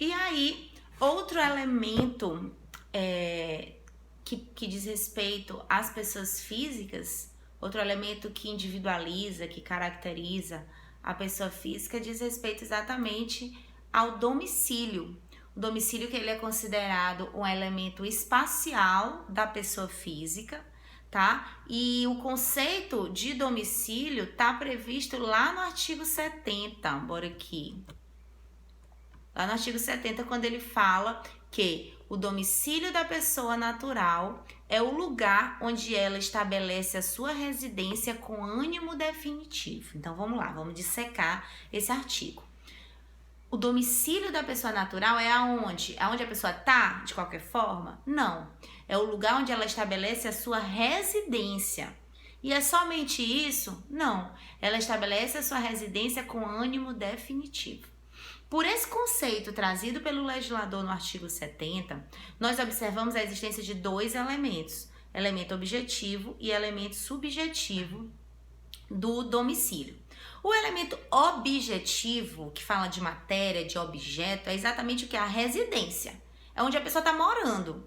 E aí, outro elemento que diz respeito às pessoas físicas, outro elemento que individualiza, que caracteriza a pessoa física, diz respeito exatamente ao domicílio. O domicílio que ele é considerado um elemento espacial da pessoa física, tá? E o conceito de domicílio está previsto lá no artigo 70, bora aqui. Lá no artigo 70, quando ele fala que o domicílio da pessoa natural é o lugar onde ela estabelece a sua residência com ânimo definitivo. Então vamos lá, vamos dissecar esse artigo. O domicílio da pessoa natural é aonde? Aonde a pessoa tá, de qualquer forma? Não. É o lugar onde ela estabelece a sua residência. E é somente isso? Não. Ela estabelece a sua residência com ânimo definitivo. Por esse conceito trazido pelo legislador no artigo 70, nós observamos a existência de dois elementos, elemento objetivo e elemento subjetivo do domicílio. O elemento objetivo, que fala de matéria, de objeto, é exatamente o que? A residência. É onde a pessoa está morando.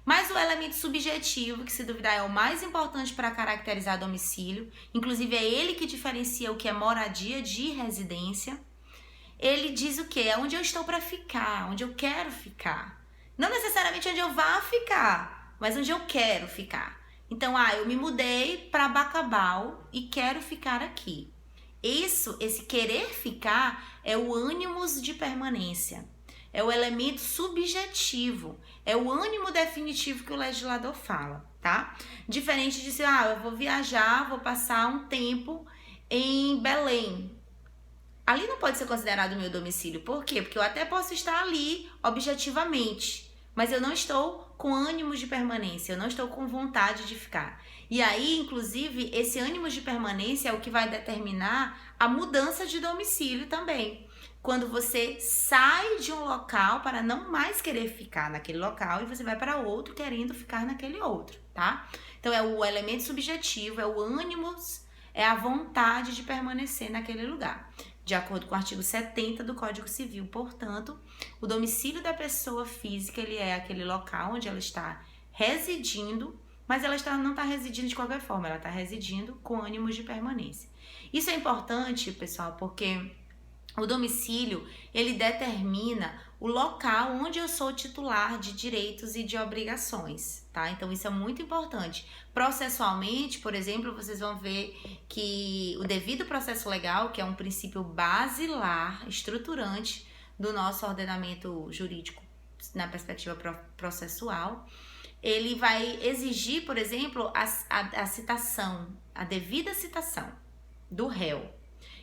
Mas o elemento subjetivo, que se duvidar é o mais importante para caracterizar domicílio, inclusive é ele que diferencia o que é moradia de residência. Ele diz o quê? É onde eu estou para ficar, onde eu quero ficar. Não necessariamente onde eu vá ficar, mas onde eu quero ficar. Então, eu me mudei para Bacabal e quero ficar aqui. Esse querer ficar é o ânimos de permanência. É o elemento subjetivo. É o ânimo definitivo que o legislador fala, tá? Diferente de eu vou viajar, vou passar um tempo em Belém. Ali não pode ser considerado meu domicílio. Por quê? Porque eu até posso estar ali objetivamente, mas eu não estou com ânimos de permanência, eu não estou com vontade de ficar. E aí, inclusive, esse ânimo de permanência é o que vai determinar a mudança de domicílio também. Quando você sai de um local para não mais querer ficar naquele local e você vai para outro querendo ficar naquele outro, tá? Então, é o elemento subjetivo, é o ânimos, é a vontade de permanecer naquele lugar. De acordo com o artigo 70 do Código Civil, portanto, o domicílio da pessoa física ele é aquele local onde ela está residindo, mas ela não está residindo de qualquer forma, ela está residindo com ânimos de permanência. Isso é importante, pessoal, porque o domicílio ele determina o local onde eu sou titular de direitos e de obrigações, tá? Então isso é muito importante. Processualmente, por exemplo, vocês vão ver que o devido processo legal, que é um princípio basilar, estruturante do nosso ordenamento jurídico na perspectiva processual, ele vai exigir, por exemplo, a citação, a devida citação do réu.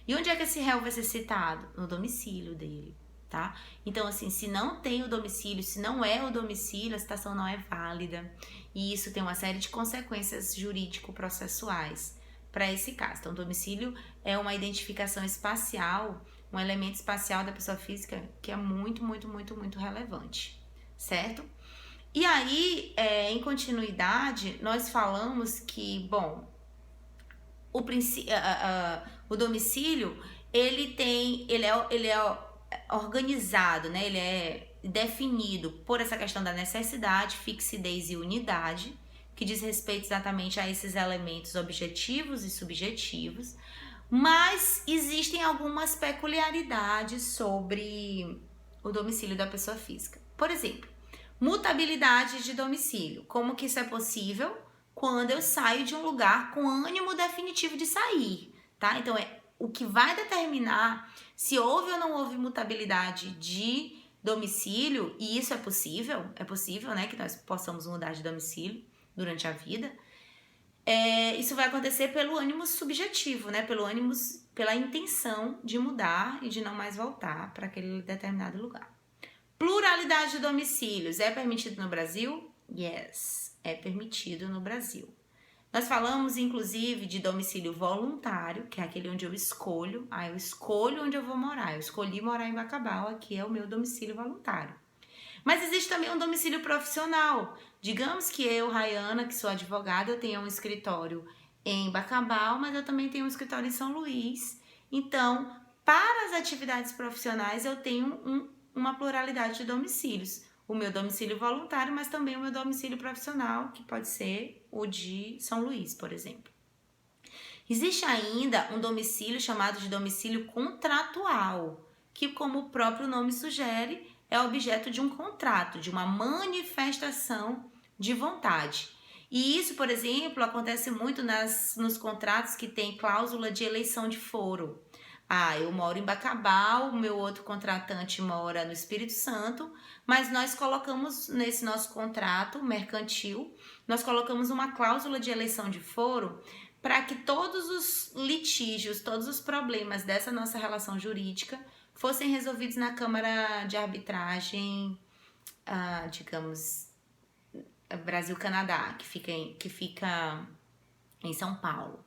E onde é que esse réu vai ser citado? No domicílio dele, tá? Então, assim, se não tem o domicílio, se não é o domicílio, a citação não é válida. E isso tem uma série de consequências jurídico-processuais para esse caso. Então, o domicílio é uma identificação espacial, um elemento espacial da pessoa física que é muito, muito, muito, muito relevante, certo? E aí, em continuidade, nós falamos que, bom, o domicílio, ele é organizado, né? Ele é definido por essa questão da necessidade, fixidez e unidade, que diz respeito exatamente a esses elementos objetivos e subjetivos, mas existem algumas peculiaridades sobre o domicílio da pessoa física. Por exemplo, mutabilidade de domicílio. Como que isso é possível? Quando eu saio de um lugar com ânimo definitivo de sair, tá? Então, o que vai determinar se houve ou não houve mutabilidade de domicílio, e isso é possível, né, que nós possamos mudar de domicílio durante a vida, isso vai acontecer pelo ânimo subjetivo, né, pela intenção de mudar e de não mais voltar para aquele determinado lugar. Pluralidade de domicílios é permitido no Brasil? Yes, é permitido no Brasil. Nós falamos, inclusive, de domicílio voluntário, que é aquele onde eu escolho. Eu escolho onde eu vou morar. Eu escolhi morar em Bacabal, aqui é o meu domicílio voluntário. Mas existe também um domicílio profissional. Digamos que eu, Rayana, que sou advogada, eu tenho um escritório em Bacabal, mas eu também tenho um escritório em São Luís. Então, para as atividades profissionais, eu tenho uma pluralidade de domicílios. O meu domicílio voluntário, mas também o meu domicílio profissional, que pode ser o de São Luís, por exemplo. Existe ainda um domicílio chamado de domicílio contratual, que, como o próprio nome sugere, é objeto de um contrato, de uma manifestação de vontade. E isso, por exemplo, acontece muito nos contratos que tem cláusula de eleição de foro. Eu moro em Bacabal, o meu outro contratante mora no Espírito Santo, mas nós colocamos nesse nosso contrato mercantil, nós colocamos uma cláusula de eleição de foro para que todos os litígios, todos os problemas dessa nossa relação jurídica fossem resolvidos na Câmara de Arbitragem, digamos, Brasil-Canadá, que fica em São Paulo.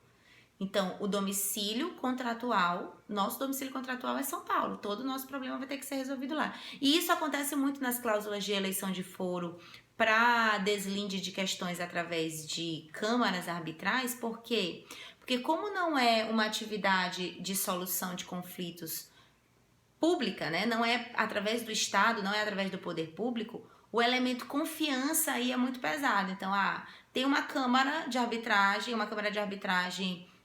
Então, o domicílio contratual, nosso domicílio contratual é São Paulo, todo o nosso problema vai ter que ser resolvido lá. E isso acontece muito nas cláusulas de eleição de foro para deslinde de questões através de câmaras arbitrais. Por quê? Porque como não é uma atividade de solução de conflitos pública, né? Não é através do Estado, não é através do poder público, o elemento confiança aí é muito pesado. Então, tem uma câmara de arbitragem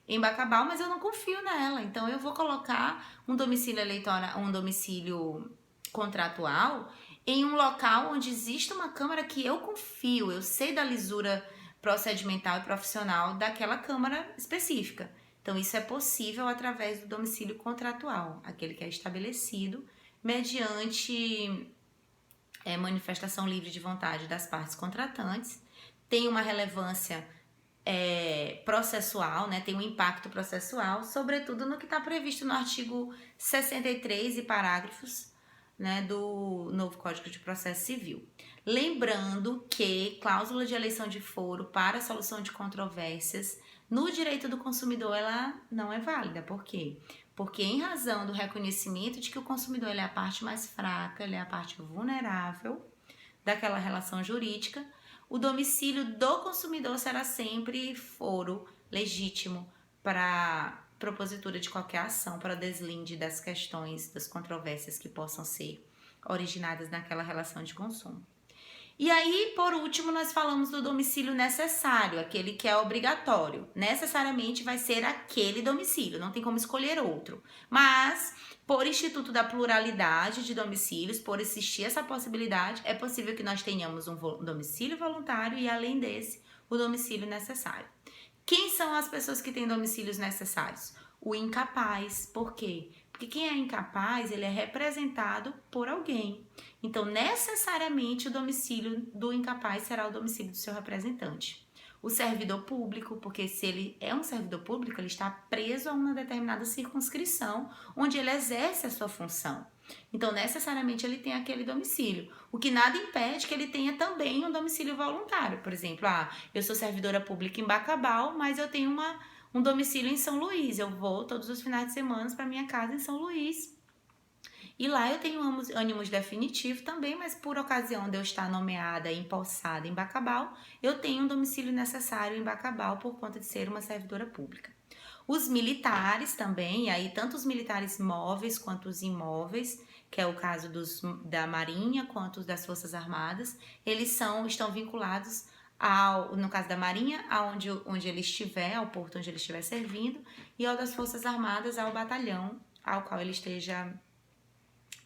em Bacabal, mas eu não confio nela. Então, eu vou colocar um domicílio eleitoral, um domicílio contratual em um local onde existe uma câmara que eu confio, eu sei da lisura procedimental e profissional daquela câmara específica. Então, isso é possível através do domicílio contratual, aquele que é estabelecido mediante manifestação livre de vontade das partes contratantes, tem uma relevância processual, né? Tem um impacto processual, sobretudo no que está previsto no artigo 63 e parágrafos, né, do novo Código de Processo Civil. Lembrando que cláusula de eleição de foro para a solução de controvérsias no direito do consumidor ela não é válida. Por quê? Porque em razão do reconhecimento de que o consumidor ele é a parte mais fraca, ele é a parte vulnerável daquela relação jurídica, o domicílio do consumidor será sempre foro legítimo para propositura de qualquer ação, para deslinde das questões, das controvérsias que possam ser originadas naquela relação de consumo. E aí, por último, nós falamos do domicílio necessário, aquele que é obrigatório. Necessariamente vai ser aquele domicílio, não tem como escolher outro. Mas, por instituto da pluralidade de domicílios, por existir essa possibilidade, é possível que nós tenhamos um domicílio voluntário e, além desse, o domicílio necessário. Quem são as pessoas que têm domicílios necessários? O incapaz. Por quê? Porque quem é incapaz, ele é representado por alguém. Então, necessariamente, o domicílio do incapaz será o domicílio do seu representante. O servidor público, porque se ele é um servidor público, ele está preso a uma determinada circunscrição onde ele exerce a sua função. Então, necessariamente, ele tem aquele domicílio. O que nada impede que ele tenha também um domicílio voluntário. Por exemplo, eu sou servidora pública em Bacabal, mas eu tenho um domicílio em São Luís. Eu vou todos os finais de semana para minha casa em São Luís. E lá eu tenho ânimos definitivos também, mas por ocasião de eu estar nomeada e empossada em Bacabal, eu tenho um domicílio necessário em Bacabal por conta de ser uma servidora pública. Os militares também, e aí tanto os militares móveis quanto os imóveis, que é o caso da Marinha quanto os das Forças Armadas, eles estão vinculados no caso da Marinha, onde ele estiver, ao porto onde ele estiver servindo, e ao das Forças Armadas, ao batalhão ao qual ele esteja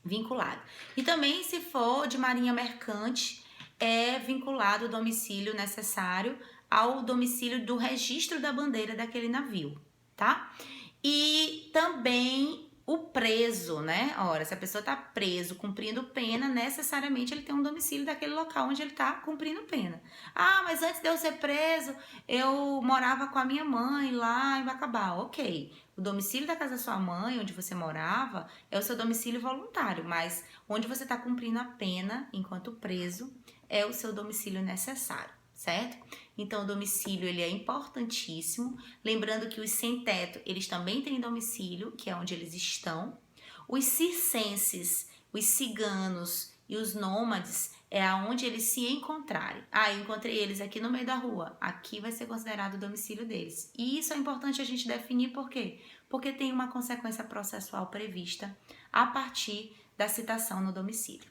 vinculado. E também, se for de marinha mercante, é vinculado o domicílio necessário ao domicílio do registro da bandeira daquele navio, tá? E também o preso, né? Ora, se a pessoa tá preso, cumprindo pena, necessariamente ele tem um domicílio daquele local onde ele tá cumprindo pena. Mas antes de eu ser preso, eu morava com a minha mãe lá em Bacabal. Ok, o domicílio da casa da sua mãe, onde você morava, é o seu domicílio voluntário, mas onde você tá cumprindo a pena, enquanto preso, é o seu domicílio necessário, certo? Então, o domicílio ele é importantíssimo. Lembrando que os sem-teto, eles também têm domicílio, que é onde eles estão. Os circenses, os ciganos e os nômades é aonde eles se encontrarem. Eu encontrei eles aqui no meio da rua. Aqui vai ser considerado o domicílio deles. E isso é importante a gente definir por quê? Porque tem uma consequência processual prevista a partir da citação no domicílio.